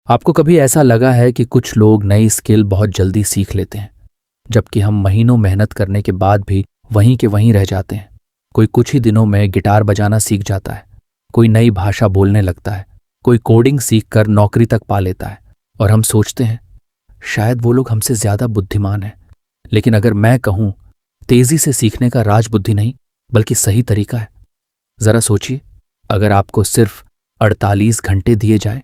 आपको कभी ऐसा लगा है कि कुछ लोग नई स्किल बहुत जल्दी सीख लेते हैं, जबकि हम महीनों मेहनत करने के बाद भी वहीं के वहीं रह जाते हैं। कोई कुछ ही दिनों में गिटार बजाना सीख जाता है, कोई नई भाषा बोलने लगता है, कोई कोडिंग सीख कर नौकरी तक पा लेता है। और हम सोचते हैं शायद वो लोग हमसे ज्यादा बुद्धिमान हैं। लेकिन अगर मैं कहूं तेजी से सीखने का राज बुद्धि नहीं बल्कि सही तरीका है। जरा सोचिए, अगर आपको सिर्फ 48 घंटे दिए जाए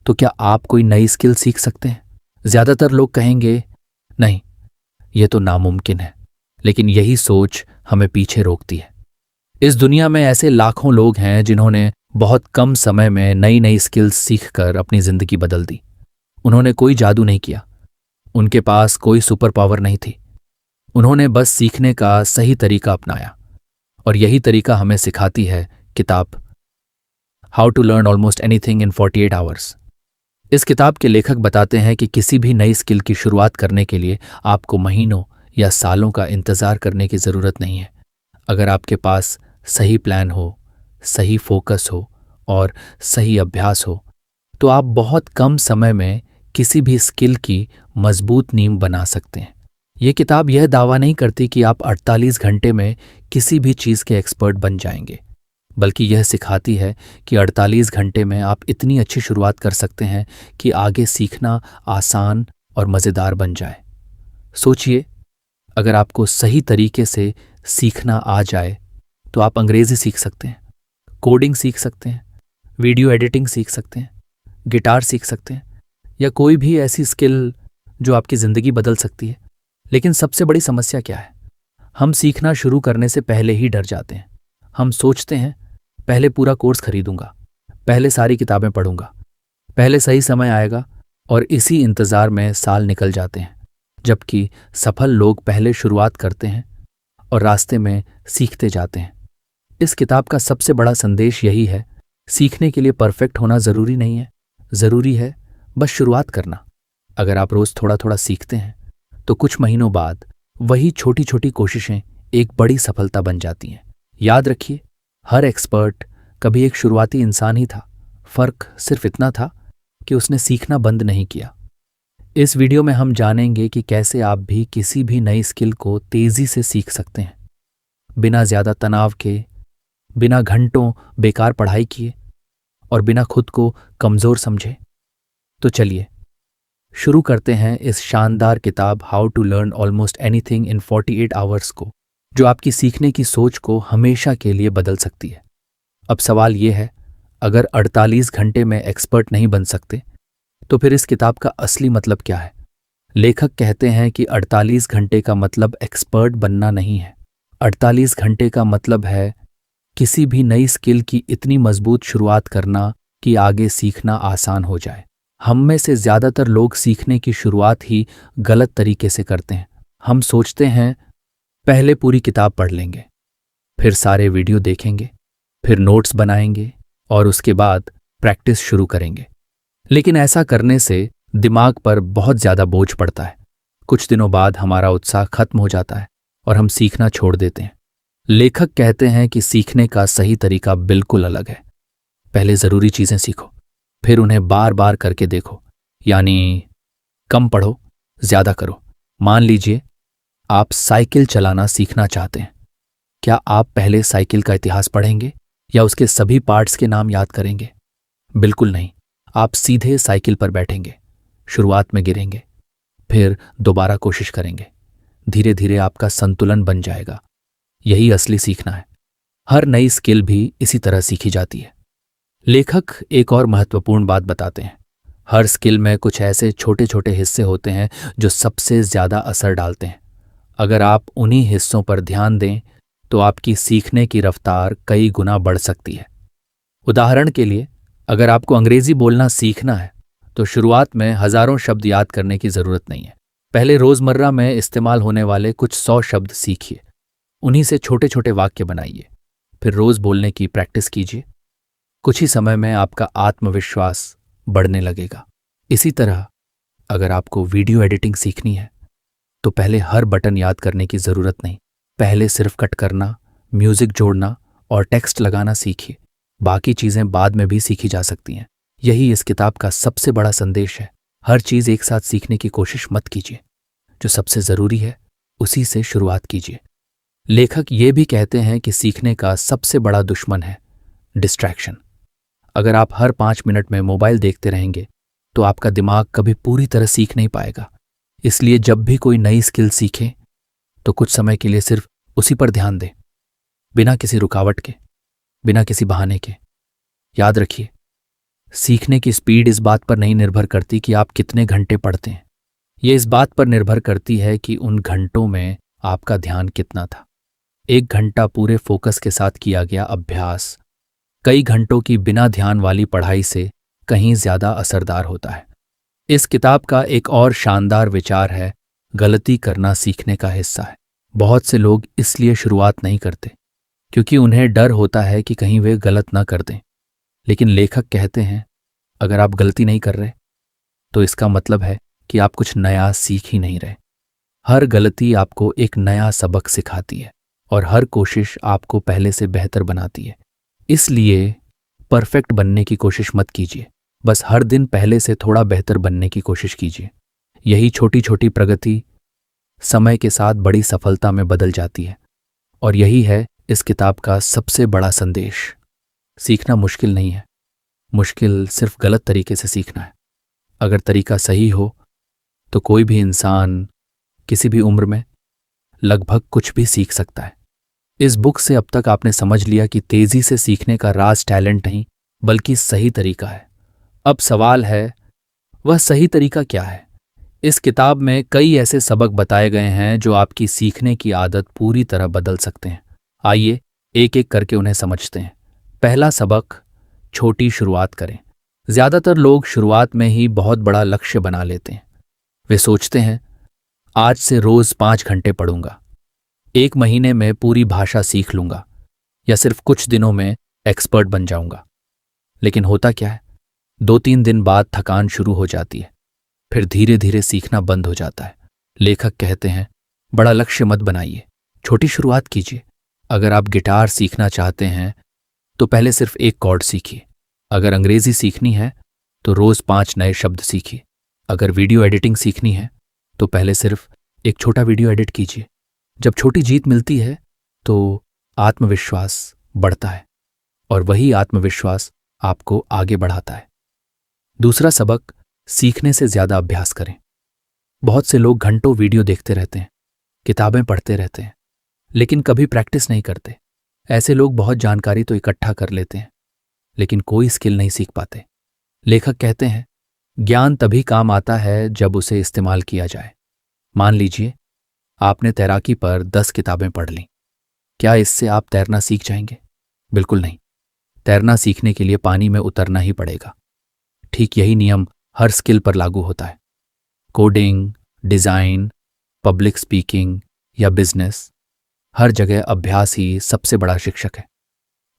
तो क्या आप कोई नई स्किल सीख सकते हैं? ज्यादातर लोग कहेंगे नहीं, यह तो नामुमकिन है। लेकिन यही सोच हमें पीछे रोकती है। इस दुनिया में ऐसे लाखों लोग हैं जिन्होंने बहुत कम समय में नई नई स्किल्स सीखकर अपनी जिंदगी बदल दी। उन्होंने कोई जादू नहीं किया, उनके पास कोई सुपर पावर नहीं थी। उन्होंने बस सीखने का सही तरीका अपनाया। और यही तरीका हमें सिखाती है किताब how to learn almost anything in 48 hours. इस किताब के लेखक बताते हैं कि किसी भी नई स्किल की शुरुआत करने के लिए आपको महीनों या सालों का इंतजार करने की जरूरत नहीं है। अगर आपके पास सही प्लान हो, सही फोकस हो और सही अभ्यास हो तो आप बहुत कम समय में किसी भी स्किल की मजबूत नींव बना सकते हैं। ये किताब यह दावा नहीं करती कि आप 48 घंटे में किसी भी चीज के एक्सपर्ट बन जाएंगे, बल्कि यह सिखाती है कि 48 घंटे में आप इतनी अच्छी शुरुआत कर सकते हैं कि आगे सीखना आसान और मज़ेदार बन जाए। सोचिए, अगर आपको सही तरीके से सीखना आ जाए तो आप अंग्रेजी सीख सकते हैं, कोडिंग सीख सकते हैं, वीडियो एडिटिंग सीख सकते हैं, गिटार सीख सकते हैं या कोई भी ऐसी स्किल जो आपकी ज़िंदगी बदल सकती है। लेकिन सबसे बड़ी समस्या क्या है? हम सीखना शुरू करने से पहले ही डर जाते हैं। हम सोचते हैं पहले पूरा कोर्स खरीदूंगा, पहले सारी किताबें पढ़ूंगा, पहले सही समय आएगा, और इसी इंतजार में साल निकल जाते हैं। जबकि सफल लोग पहले शुरुआत करते हैं और रास्ते में सीखते जाते हैं। इस किताब का सबसे बड़ा संदेश यही है, सीखने के लिए परफेक्ट होना जरूरी नहीं है, जरूरी है बस शुरुआत करना। अगर आप रोज थोड़ा थोड़ा सीखते हैं तो कुछ महीनों बाद वही छोटी छोटी कोशिशें एक बड़ी सफलता बन जाती हैं। याद रखिए, हर एक्सपर्ट कभी एक शुरुआती इंसान ही था। फर्क सिर्फ इतना था कि उसने सीखना बंद नहीं किया। इस वीडियो में हम जानेंगे कि कैसे आप भी किसी भी नई स्किल को तेजी से सीख सकते हैं, बिना ज्यादा तनाव के, बिना घंटों बेकार पढ़ाई किए और बिना खुद को कमजोर समझे। तो चलिए शुरू करते हैं इस शानदार किताब how to learn almost anything in 48 hours को, जो आपकी सीखने की सोच को हमेशा के लिए बदल सकती है। अब सवाल यह है, अगर 48 घंटे में एक्सपर्ट नहीं बन सकते तो फिर इस किताब का असली मतलब क्या है? लेखक कहते हैं कि 48 घंटे का मतलब एक्सपर्ट बनना नहीं है। 48 घंटे का मतलब है किसी भी नई स्किल की इतनी मजबूत शुरुआत करना कि आगे सीखना आसान हो जाए। हम में से ज्यादातर लोग सीखने की शुरुआत ही गलत तरीके से करते हैं। हम सोचते हैं पहले पूरी किताब पढ़ लेंगे, फिर सारे वीडियो देखेंगे, फिर नोट्स बनाएंगे और उसके बाद प्रैक्टिस शुरू करेंगे। लेकिन ऐसा करने से दिमाग पर बहुत ज्यादा बोझ पड़ता है। कुछ दिनों बाद हमारा उत्साह खत्म हो जाता है और हम सीखना छोड़ देते हैं। लेखक कहते हैं कि सीखने का सही तरीका बिल्कुल अलग है। पहले जरूरी चीजें सीखो, फिर उन्हें बार बार करके देखो। यानी कम पढ़ो, ज्यादा करो। मान लीजिए आप साइकिल चलाना सीखना चाहते हैं। क्या आप पहले साइकिल का इतिहास पढ़ेंगे या उसके सभी पार्ट्स के नाम याद करेंगे? बिल्कुल नहीं। आप सीधे साइकिल पर बैठेंगे, शुरुआत में गिरेंगे, फिर दोबारा कोशिश करेंगे। धीरे धीरे आपका संतुलन बन जाएगा। यही असली सीखना है। हर नई स्किल भी इसी तरह सीखी जाती है। लेखक एक और महत्वपूर्ण बात बताते हैं। हर स्किल में कुछ ऐसे छोटे छोटे हिस्से होते हैं जो सबसे ज्यादा असर डालते हैं। अगर आप उन्हीं हिस्सों पर ध्यान दें तो आपकी सीखने की रफ्तार कई गुना बढ़ सकती है। उदाहरण के लिए, अगर आपको अंग्रेजी बोलना सीखना है तो शुरुआत में हजारों शब्द याद करने की जरूरत नहीं है। पहले रोजमर्रा में इस्तेमाल होने वाले कुछ 100 शब्द सीखिए, उन्हीं से छोटे छोटे वाक्य बनाइए, फिर रोज बोलने की प्रैक्टिस कीजिए। कुछ ही समय में आपका आत्मविश्वास बढ़ने लगेगा। इसी तरह अगर आपको वीडियो एडिटिंग सीखनी है तो पहले हर बटन याद करने की जरूरत नहीं। पहले सिर्फ कट करना, म्यूजिक जोड़ना और टेक्स्ट लगाना सीखिए। बाकी चीजें बाद में भी सीखी जा सकती हैं। यही इस किताब का सबसे बड़ा संदेश है। हर चीज एक साथ सीखने की कोशिश मत कीजिए। जो सबसे जरूरी है उसी से शुरुआत कीजिए। लेखक ये भी कहते हैं कि सीखने का सबसे बड़ा दुश्मन है डिस्ट्रैक्शन। अगर आप हर 5 मिनट में मोबाइल देखते रहेंगे तो आपका दिमाग कभी पूरी तरह सीख नहीं पाएगा। इसलिए जब भी कोई नई स्किल सीखें तो कुछ समय के लिए सिर्फ उसी पर ध्यान दें, बिना किसी रुकावट के, बिना किसी बहाने के। याद रखिए, सीखने की स्पीड इस बात पर नहीं निर्भर करती कि आप कितने घंटे पढ़ते हैं। ये इस बात पर निर्भर करती है कि उन घंटों में आपका ध्यान कितना था। 1 घंटा पूरे फोकस के साथ किया गया अभ्यास कई घंटों की बिना ध्यान वाली पढ़ाई से कहीं ज्यादा असरदार होता है। इस किताब का एक और शानदार विचार है, गलती करना सीखने का हिस्सा है। बहुत से लोग इसलिए शुरुआत नहीं करते क्योंकि उन्हें डर होता है कि कहीं वे गलत ना कर दें। लेकिन लेखक कहते हैं, अगर आप गलती नहीं कर रहे तो इसका मतलब है कि आप कुछ नया सीख ही नहीं रहे। हर गलती आपको एक नया सबक सिखाती है और हर कोशिश आपको पहले से बेहतर बनाती है। इसलिए परफेक्ट बनने की कोशिश मत कीजिए, बस हर दिन पहले से थोड़ा बेहतर बनने की कोशिश कीजिए। यही छोटी छोटी प्रगति समय के साथ बड़ी सफलता में बदल जाती है। और यही है इस किताब का सबसे बड़ा संदेश। सीखना मुश्किल नहीं है, मुश्किल सिर्फ गलत तरीके से सीखना है। अगर तरीका सही हो तो कोई भी इंसान किसी भी उम्र में लगभग कुछ भी सीख सकता है। इस बुक से अब तक आपने समझ लिया कि तेजी से सीखने का राज टैलेंट नहीं बल्कि सही तरीका है। अब सवाल है, वह सही तरीका क्या है? इस किताब में कई ऐसे सबक बताए गए हैं जो आपकी सीखने की आदत पूरी तरह बदल सकते हैं। आइए एक एक करके उन्हें समझते हैं। पहला सबक, छोटी शुरुआत करें। ज्यादातर लोग शुरुआत में ही बहुत बड़ा लक्ष्य बना लेते हैं। वे सोचते हैं, आज से रोज 5 घंटे पढ़ूंगा, 1 महीने में पूरी भाषा सीख लूंगा या सिर्फ कुछ दिनों में एक्सपर्ट बन जाऊंगा। लेकिन होता क्या है, 2-3 दिन बाद थकान शुरू हो जाती है, फिर धीरे धीरे सीखना बंद हो जाता है। लेखक कहते हैं, बड़ा लक्ष्य मत बनाइए, छोटी शुरुआत कीजिए। अगर आप गिटार सीखना चाहते हैं तो पहले सिर्फ एक कॉर्ड सीखिए। अगर अंग्रेजी सीखनी है तो रोज 5 नए शब्द सीखिए। अगर वीडियो एडिटिंग सीखनी है तो पहले सिर्फ एक छोटा वीडियो एडिट कीजिए। जब छोटी जीत मिलती है तो आत्मविश्वास बढ़ता है और वही आत्मविश्वास आपको आगे बढ़ाता है। दूसरा सबक, सीखने से ज्यादा अभ्यास करें। बहुत से लोग घंटों वीडियो देखते रहते हैं, किताबें पढ़ते रहते हैं, लेकिन कभी प्रैक्टिस नहीं करते। ऐसे लोग बहुत जानकारी तो इकट्ठा कर लेते हैं लेकिन कोई स्किल नहीं सीख पाते। लेखक कहते हैं, ज्ञान तभी काम आता है जब उसे इस्तेमाल किया जाए। मान लीजिए आपने तैराकी पर 10 किताबें पढ़ लीं। क्या इससे आप तैरना सीख जाएंगे? बिल्कुल नहीं। तैरना सीखने के लिए पानी में उतरना ही पड़ेगा। ठीक यही नियम हर स्किल पर लागू होता है। कोडिंग, डिजाइन, पब्लिक स्पीकिंग या बिजनेस, हर जगह अभ्यास ही सबसे बड़ा शिक्षक है।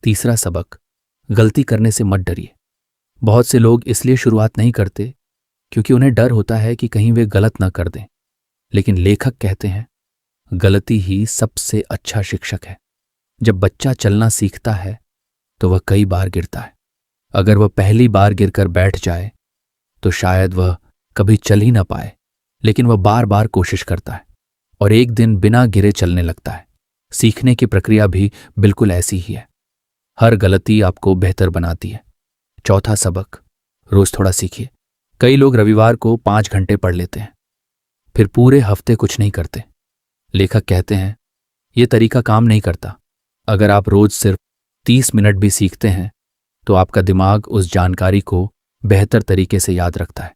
तीसरा सबक, गलती करने से मत डरिए। बहुत से लोग इसलिए शुरुआत नहीं करते क्योंकि उन्हें डर होता है कि कहीं वे गलत ना कर दें। लेकिन लेखक कहते हैं, गलती ही सबसे अच्छा शिक्षक है। जब बच्चा चलना सीखता है तो वह कई बार गिरता है। अगर वह पहली बार गिरकर बैठ जाए तो शायद वह कभी चल ही ना पाए, लेकिन वह बार बार कोशिश करता है और एक दिन बिना गिरे चलने लगता है। सीखने की प्रक्रिया भी बिल्कुल ऐसी ही है। हर गलती आपको बेहतर बनाती है। चौथा सबक, रोज थोड़ा सीखिए। कई लोग रविवार को 5 घंटे पढ़ लेते हैं, फिर पूरे हफ्ते कुछ नहीं करते। लेखक कहते हैं, यह तरीका काम नहीं करता। अगर आप रोज सिर्फ 30 मिनट भी सीखते हैं तो आपका दिमाग उस जानकारी को बेहतर तरीके से याद रखता है।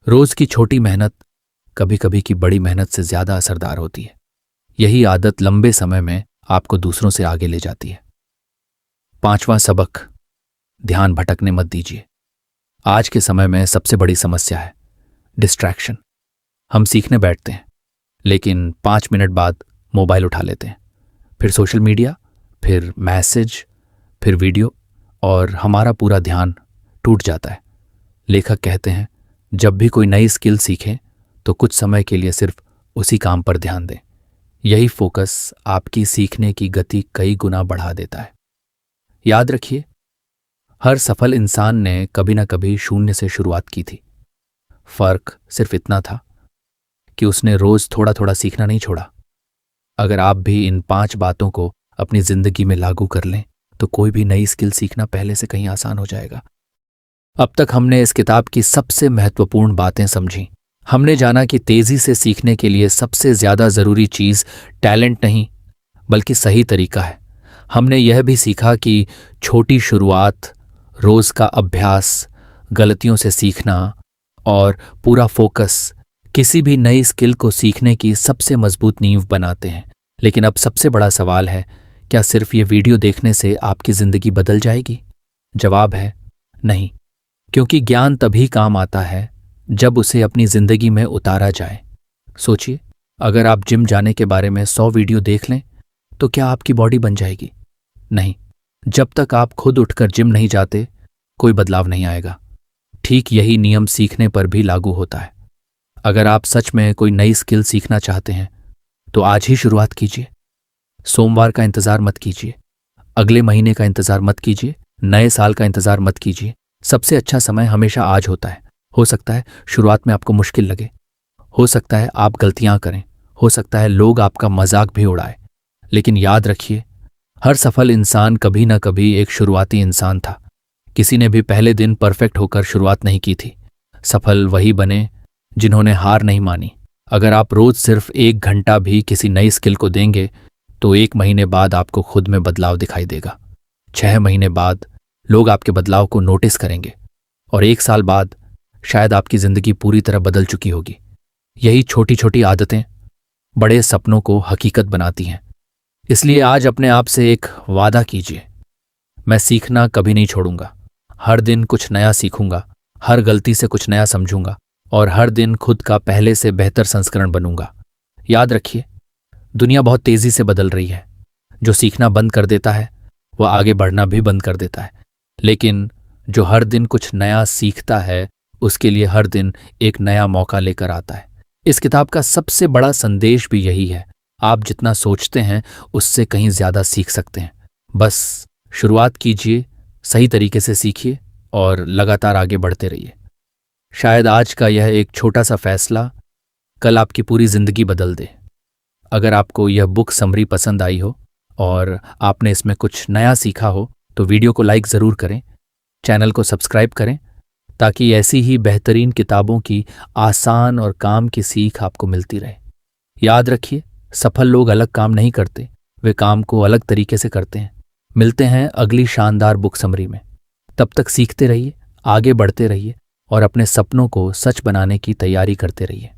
रोज की छोटी मेहनत कभी कभी की बड़ी मेहनत से ज्यादा असरदार होती है। यही आदत लंबे समय में आपको दूसरों से आगे ले जाती है। पांचवां सबक, ध्यान भटकने मत दीजिए। आज के समय में सबसे बड़ी समस्या है डिस्ट्रैक्शन। हम सीखने बैठते हैं लेकिन 5 मिनट बाद मोबाइल उठा लेते हैं, फिर सोशल मीडिया, फिर मैसेज, फिर वीडियो, और हमारा पूरा ध्यान टूट जाता है। लेखक कहते हैं, जब भी कोई नई स्किल सीखें तो कुछ समय के लिए सिर्फ उसी काम पर ध्यान दें। यही फोकस आपकी सीखने की गति कई गुना बढ़ा देता है। याद रखिए, हर सफल इंसान ने कभी ना कभी शून्य से शुरुआत की थी। फर्क सिर्फ इतना था कि उसने रोज थोड़ा थोड़ा सीखना नहीं छोड़ा। अगर आप भी इन 5 बातों को अपनी जिंदगी में लागू कर लें तो कोई भी नई स्किल सीखना पहले से कहीं आसान हो जाएगा। अब तक हमने इस किताब की सबसे महत्वपूर्ण बातें समझी। हमने जाना कि तेजी से सीखने के लिए सबसे ज्यादा जरूरी चीज टैलेंट नहीं बल्कि सही तरीका है। हमने यह भी सीखा कि छोटी शुरुआत, रोज का अभ्यास, गलतियों से सीखना और पूरा फोकस किसी भी नई स्किल को सीखने की सबसे मजबूत नींव बनाते हैं। लेकिन अब सबसे बड़ा सवाल है, क्या सिर्फ ये वीडियो देखने से आपकी जिंदगी बदल जाएगी? जवाब है नहीं, क्योंकि ज्ञान तभी काम आता है जब उसे अपनी जिंदगी में उतारा जाए। सोचिए, अगर आप जिम जाने के बारे में 100 वीडियो देख लें तो क्या आपकी बॉडी बन जाएगी? नहीं, जब तक आप खुद उठकर जिम नहीं जाते कोई बदलाव नहीं आएगा। ठीक यही नियम सीखने पर भी लागू होता है। अगर आप सच में कोई नई स्किल सीखना चाहते हैं तो आज ही शुरुआत कीजिए। सोमवार का इंतजार मत कीजिए, अगले महीने का इंतजार मत कीजिए, नए साल का इंतजार मत कीजिए। सबसे अच्छा समय हमेशा आज होता है। हो सकता है शुरुआत में आपको मुश्किल लगे, हो सकता है आप गलतियां करें, हो सकता है लोग आपका मजाक भी उड़ाए, लेकिन याद रखिए, हर सफल इंसान कभी ना कभी एक शुरुआती इंसान था। किसी ने भी पहले दिन परफेक्ट होकर शुरुआत नहीं की थी। सफल वही बने जिन्होंने हार नहीं मानी। अगर आप रोज सिर्फ 1 घंटा भी किसी नई स्किल को देंगे तो 1 महीने बाद आपको खुद में बदलाव दिखाई देगा। 6 महीने बाद लोग आपके बदलाव को नोटिस करेंगे और 1 साल बाद शायद आपकी जिंदगी पूरी तरह बदल चुकी होगी। यही छोटी छोटी आदतें बड़े सपनों को हकीकत बनाती हैं। इसलिए आज अपने आप से एक वादा कीजिए, मैं सीखना कभी नहीं छोड़ूंगा। हर दिन कुछ नया सीखूंगा, हर गलती से कुछ नया समझूंगा और हर दिन खुद का पहले से बेहतर संस्करण बनूंगा। याद रखिए, दुनिया बहुत तेजी से बदल रही है। जो सीखना बंद कर देता है वह आगे बढ़ना भी बंद कर देता है, लेकिन जो हर दिन कुछ नया सीखता है उसके लिए हर दिन एक नया मौका लेकर आता है। इस किताब का सबसे बड़ा संदेश भी यही है, आप जितना सोचते हैं उससे कहीं ज्यादा सीख सकते हैं। बस शुरुआत कीजिए, सही तरीके से सीखिए और लगातार आगे बढ़ते रहिए। शायद आज का यह एक छोटा सा फैसला कल आपकी पूरी जिंदगी बदल दे। अगर आपको यह बुक समरी पसंद आई हो और आपने इसमें कुछ नया सीखा हो तो वीडियो को लाइक ज़रूर करें, चैनल को सब्सक्राइब करें ताकि ऐसी ही बेहतरीन किताबों की आसान और काम की सीख आपको मिलती रहे। याद रखिए, सफल लोग अलग काम नहीं करते, वे काम को अलग तरीके से करते हैं। मिलते हैं अगली शानदार बुक समरी में। तब तक सीखते रहिए, आगे बढ़ते रहिए और अपने सपनों को सच बनाने की तैयारी करते रहिए।